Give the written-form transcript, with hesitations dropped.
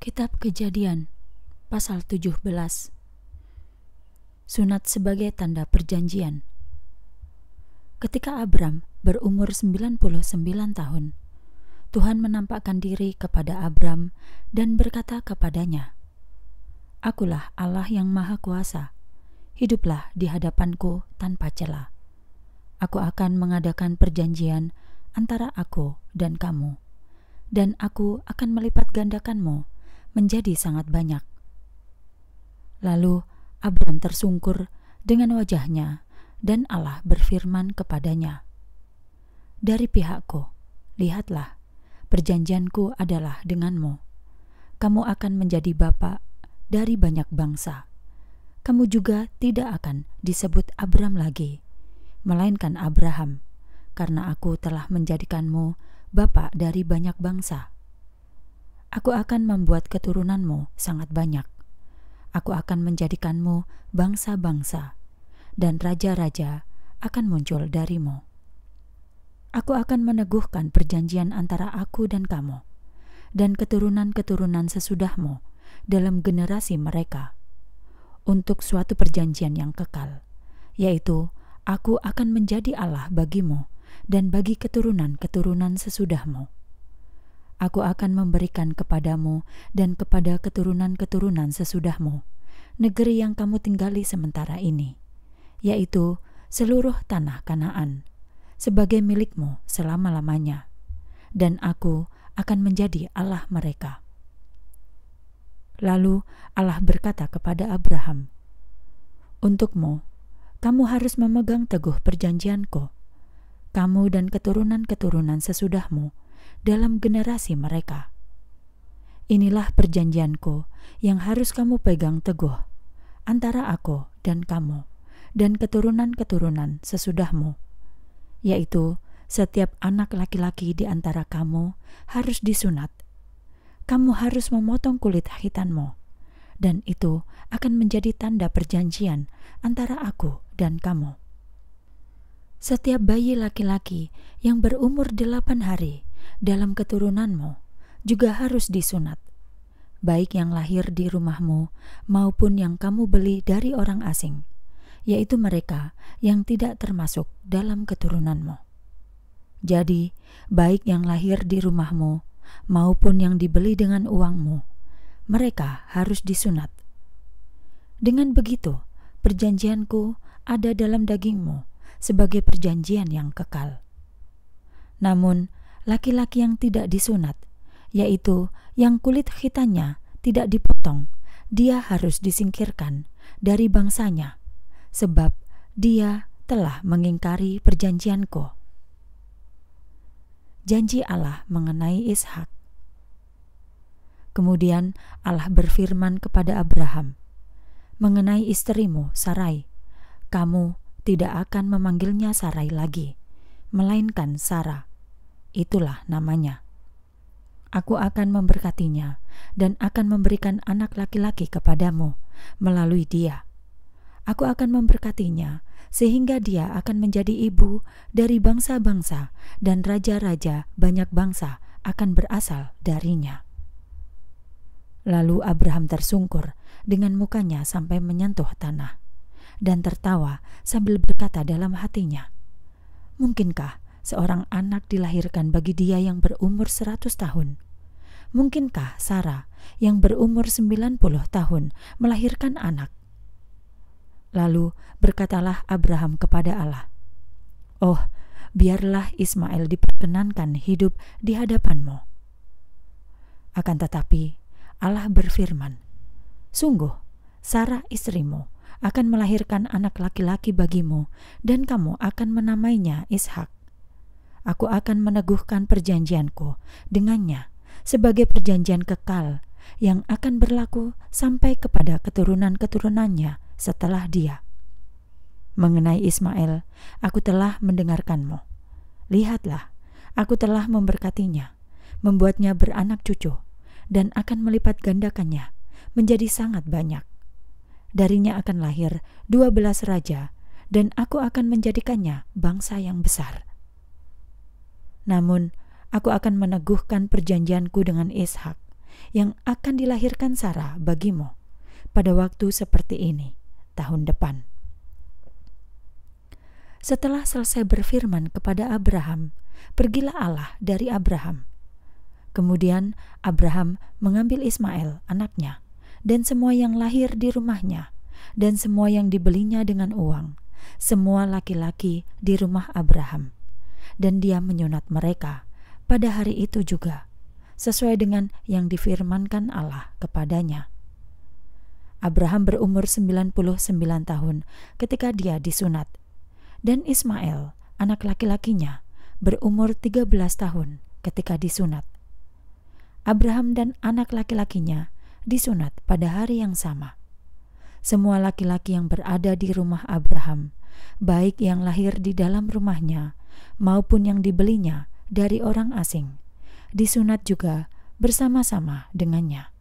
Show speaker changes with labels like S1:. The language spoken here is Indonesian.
S1: Kitab Kejadian pasal 17. Sunat sebagai tanda perjanjian. Ketika Abram berumur 99 tahun, Tuhan menampakkan diri kepada Abram dan berkata kepadanya, "Akulah Allah yang Maha Kuasa, hiduplah di hadapanku tanpa cela. Aku akan mengadakan perjanjian antara aku dan kamu, dan aku akan melipat gandakanmu menjadi sangat banyak." Lalu Abram tersungkur dengan wajahnya, dan Allah berfirman kepadanya, "Dari pihakku, lihatlah, perjanjianku adalah denganmu. Kamu akan menjadi bapa dari banyak bangsa. Kamu juga tidak akan disebut Abram lagi, melainkan Abraham, karena aku telah menjadikanmu bapa dari banyak bangsa. Aku akan membuat keturunanmu sangat banyak. Aku akan menjadikanmu bangsa-bangsa, dan raja-raja akan muncul darimu. Aku akan meneguhkan perjanjian antara aku dan kamu, dan keturunan-keturunan sesudahmu dalam generasi mereka, untuk suatu perjanjian yang kekal, yaitu aku akan menjadi Allah bagimu dan bagi keturunan-keturunan sesudahmu. Aku akan memberikan kepadamu dan kepada keturunan-keturunan sesudahmu negeri yang kamu tinggali sementara ini, yaitu seluruh tanah Kanaan, sebagai milikmu selama-lamanya, dan aku akan menjadi Allah mereka." Lalu Allah berkata kepada Abraham, "Untukmu, kamu harus memegang teguh perjanjianku, kamu dan keturunan-keturunan sesudahmu dalam generasi mereka. Inilah perjanjianku yang harus kamu pegang teguh antara aku dan kamu dan keturunan-keturunan sesudahmu, yaitu setiap anak laki-laki di antara kamu harus disunat. Kamu harus memotong kulit khitanmu, dan itu akan menjadi tanda perjanjian antara aku dan kamu. Setiap bayi laki-laki yang berumur 8 hari dalam keturunanmu juga harus disunat, baik yang lahir di rumahmu maupun yang kamu beli dari orang asing, yaitu mereka yang tidak termasuk dalam keturunanmu. Jadi, baik yang lahir di rumahmu maupun yang dibeli dengan uangmu, mereka harus disunat. Dengan begitu, perjanjianku ada dalam dagingmu sebagai perjanjian yang kekal. Namun, laki-laki yang tidak disunat, yaitu yang kulit khitannya tidak dipotong, dia harus disingkirkan dari bangsanya, sebab dia telah mengingkari perjanjianku." Janji Allah mengenai Ishak. Kemudian Allah berfirman kepada Abraham, "Mengenai istrimu Sarai, kamu tidak akan memanggilnya Sarai lagi, melainkan Sarah. Itulah namanya. Aku akan memberkatinya dan akan memberikan anak laki-laki kepadamu melalui dia. Aku akan memberkatinya sehingga dia akan menjadi ibu dari bangsa-bangsa, dan raja-raja banyak bangsa akan berasal darinya." Lalu Abraham tersungkur dengan mukanya sampai menyentuh tanah, dan tertawa sambil berkata dalam hatinya, "Mungkinkah seorang anak dilahirkan bagi dia yang berumur 100 tahun? Mungkinkah Sarah yang berumur 90 tahun melahirkan anak?" Lalu berkatalah Abraham kepada Allah, "Oh, biarlah Ismail diperkenankan hidup di hadapanmu." Akan tetapi Allah berfirman, "Sungguh, Sarah istrimu akan melahirkan anak laki-laki bagimu, dan kamu akan menamainya Ishak. Aku akan meneguhkan perjanjianku dengannya sebagai perjanjian kekal yang akan berlaku sampai kepada keturunan-keturunannya setelah dia. Mengenai Ismail, aku telah mendengarkanmu. Lihatlah, aku telah memberkatinya, membuatnya beranak cucu, dan akan melipat gandakannya menjadi sangat banyak. Darinya akan lahir 12 raja, dan aku akan menjadikannya bangsa yang besar. Namun, aku akan meneguhkan perjanjianku dengan Ishak, yang akan dilahirkan Sarah bagimu pada waktu seperti ini tahun depan." Setelah selesai berfirman kepada Abraham, pergilah Allah dari Abraham. Kemudian Abraham mengambil Ismail anaknya dan semua yang lahir di rumahnya dan semua yang dibelinya dengan uang, semua laki-laki di rumah Abraham, dan dia menyunat mereka pada hari itu juga, sesuai dengan yang difirmankan Allah kepadanya. Abraham berumur 99 tahun ketika dia disunat, dan Ismail, anak laki-lakinya, berumur 13 tahun ketika disunat. Abraham dan anak laki-lakinya disunat pada hari yang sama. Semua laki-laki yang berada di rumah Abraham, baik yang lahir di dalam rumahnya maupun yang dibelinya dari orang asing, disunat juga bersama-sama dengannya.